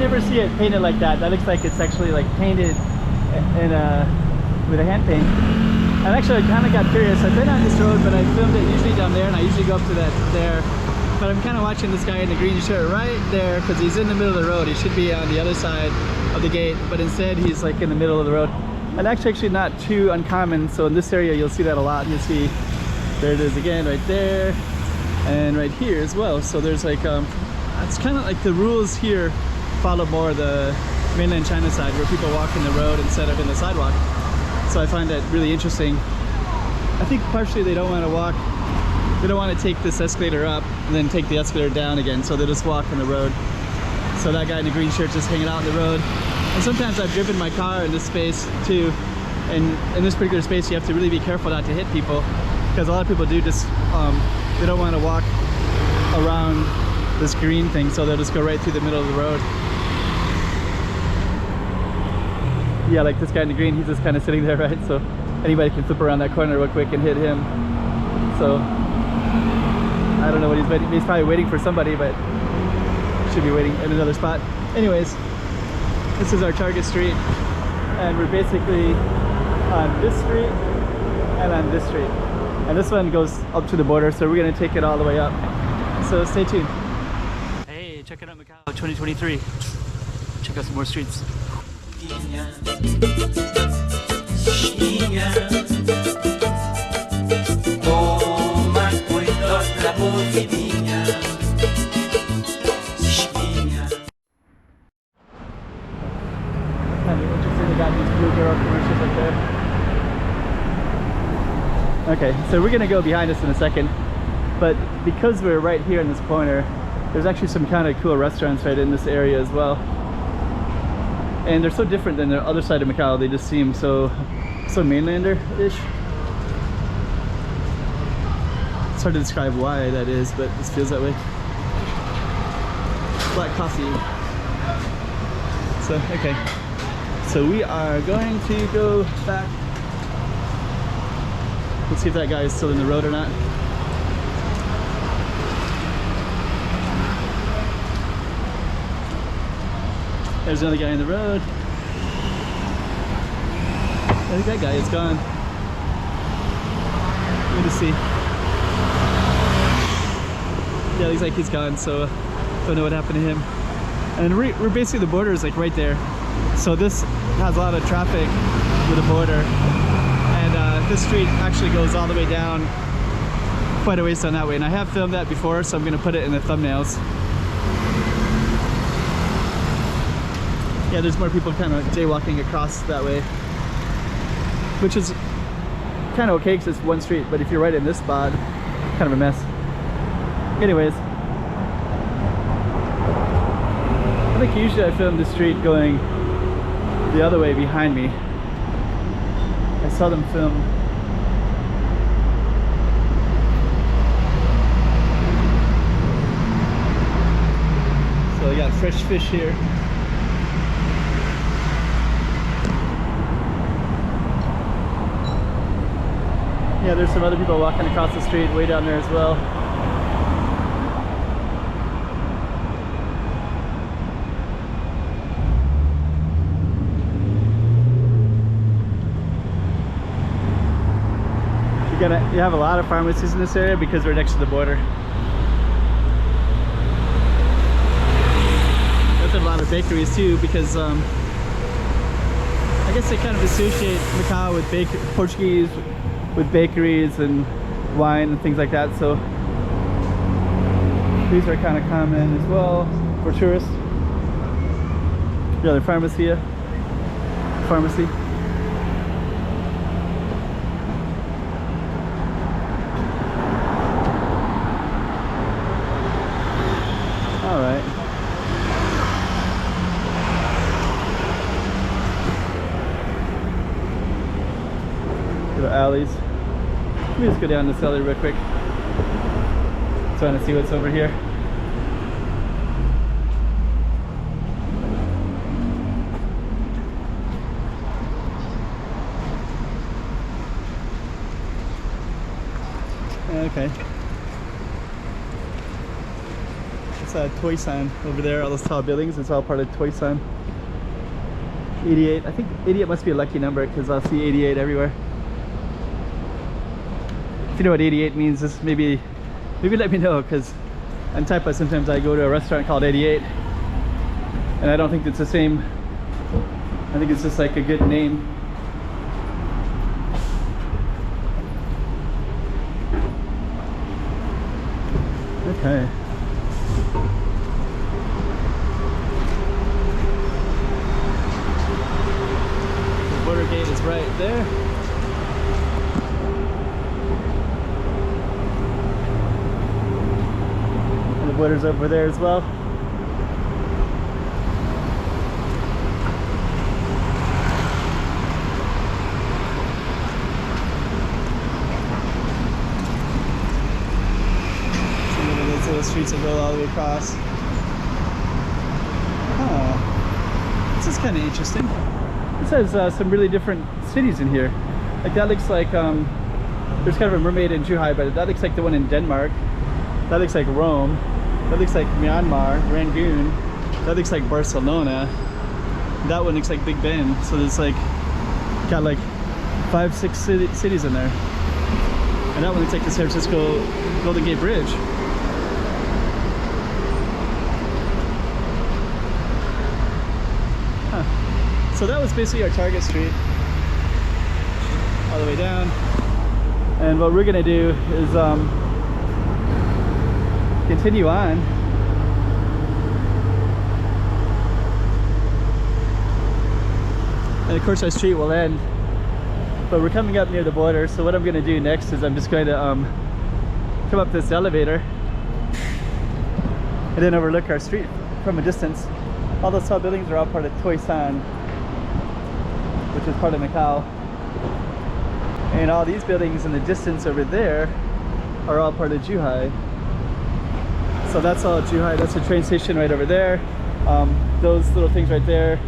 never see it painted like that. That looks like it's actually like painted in with a hand paint. And actually I kind of got curious. I've been on this road, but I filmed it usually down there, and I usually go up to that there. But I'm kind of watching this guy in the green shirt right there because he's in the middle of the road. He should be on the other side of the gate, but instead he's like in the middle of the road. And actually not too uncommon. So in this area you'll see that a lot. You'll see, there it is again right there, and right here as well. So there's like it's kind of like the rules here follow more the mainland China side, where people walk in the road instead of in the sidewalk. So I find that really interesting. I think partially they don't want to walk, they don't want to take this escalator up and then take the escalator down again, so they just walk on the road. So that guy in the green shirt just hanging out on the road. And sometimes I've driven my car in this space too, and in this particular space you have to really be careful not to hit people, because a lot of people do just they don't want to walk around this green thing, so they'll just go right through the middle of the road. Yeah, like this guy in the green, he's just kind of sitting there, right? So anybody can flip around that corner real quick and hit him. So I don't know what he's waiting. He's probably waiting for somebody, but should be waiting in another spot. Anyways, this is our target street, and we're basically on this street and on this street. And this one goes up to the border, so we're gonna take it all the way up. So stay tuned. Hey, check it out, Macau 2023. Check out some more streets. Okay, so we're gonna go behind us in a second, but because we're right here in this corner, there's actually some kind of cool restaurants right in this area as well. And they're so different than the other side of Macau. They just seem so mainlander-ish. It's hard to describe why that is, but it feels that way. Black coffee. So, okay. So we are going to go back. Let's see if that guy is still in the road or not. There's another guy in the road. I think that guy is gone. Let me see. Yeah, looks like he's gone, so don't know what happened to him. And we're basically, the border is like right there. So this has a lot of traffic with the border. And this street actually goes all the way down quite a ways down that way. And I have filmed that before, so I'm gonna put it in the thumbnails. Yeah, there's more people kind of jaywalking across that way, which is kind of okay because it's one street, but if you're right in this spot, kind of a mess. Anyways, I think usually I film the street going the other way behind me. I saw them film. So I got fresh fish here. Yeah, there's some other people walking across the street way down there as well. You have a lot of pharmacies in this area because we're next to the border. There's a lot of bakeries too, because I guess they kind of associate Macau with Portuguese with bakeries and wine and things like that, so these are kind of common as well for tourists. Yeah, the pharmacy. All right. Little alleys. Let me just go down this alley real quick. Trying to see what's over here. Okay. that's Toisan over there, all those tall buildings. It's all part of Toisan. 88, I think 88 must be a lucky number because I'll see 88 everywhere. If you know what 88 means, just maybe let me know, because in Taipa sometimes I go to a restaurant called 88 and I don't think it's the same. I think it's just like a good name. Okay. The border gate is right there. And the border's over there as well. Streets that go all the way across. Oh, this is kind of interesting. It says some really different cities in here. Like that looks like there's kind of a mermaid in Zhuhai, but that looks like the one in Denmark. That looks like Rome. That looks like Myanmar, Rangoon. That looks like Barcelona. That one looks like Big Ben. So there's like got like 5-6 cities in there. And that one looks like the San Francisco Golden Gate Bridge. So that was basically our target street, all the way down. And what we're gonna do is continue on. And of course our street will end, but we're coming up near the border. So what I'm gonna do next is I'm just going to come up this elevator and then overlook our street from a distance. All those tall buildings are all part of Toisan, which is part of Macau. And all these buildings in the distance over there are all part of Zhuhai. So that's all Zhuhai. That's the train station right over there. Those little things right there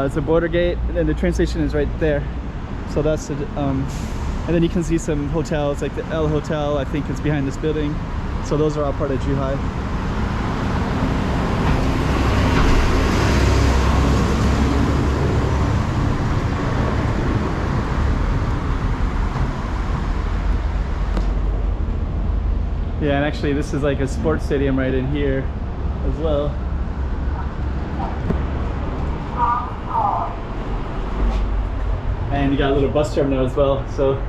is a border gate, and then the train station is right there. So that's the, and then you can see some hotels, like the El Hotel, I think is behind this building. So those are all part of Zhuhai. Yeah, and actually this is like a sports stadium right in here as well. And you got a little bus terminal as well. So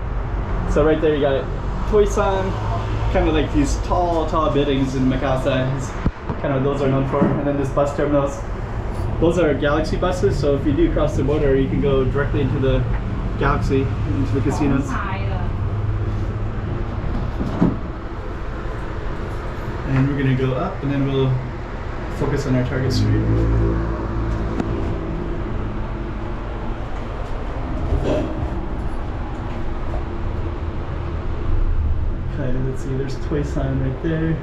right there you got Toisan, kind of like these tall buildings in Macau size. Kind of those are known for. And then this bus terminals, those are Galaxy buses. So if you do cross the border, you can go directly into the Galaxy, into the casinos. And we're gonna go up, and then we'll focus on our target street. Okay, let's see, there's Toisan right there.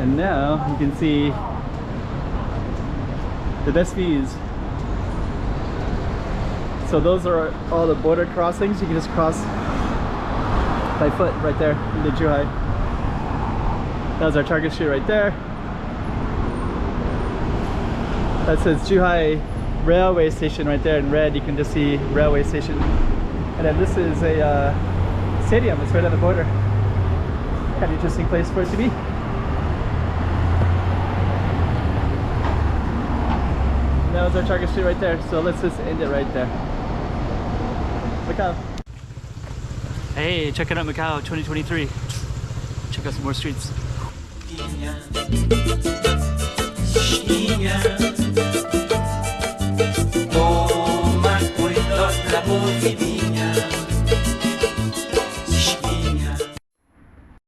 And now you can see the best views. So those are all the border crossings. You can just cross by foot right there into Zhuhai. That was our target street right there. That says Zhuhai Railway Station right there in red. You can just see railway station. And then this is a stadium. It's right on the border. Kind of interesting place for it to be. That was our target street right there, so let's just end it right there. Macau. Hey, checking out Macau 2023. Check out some more streets.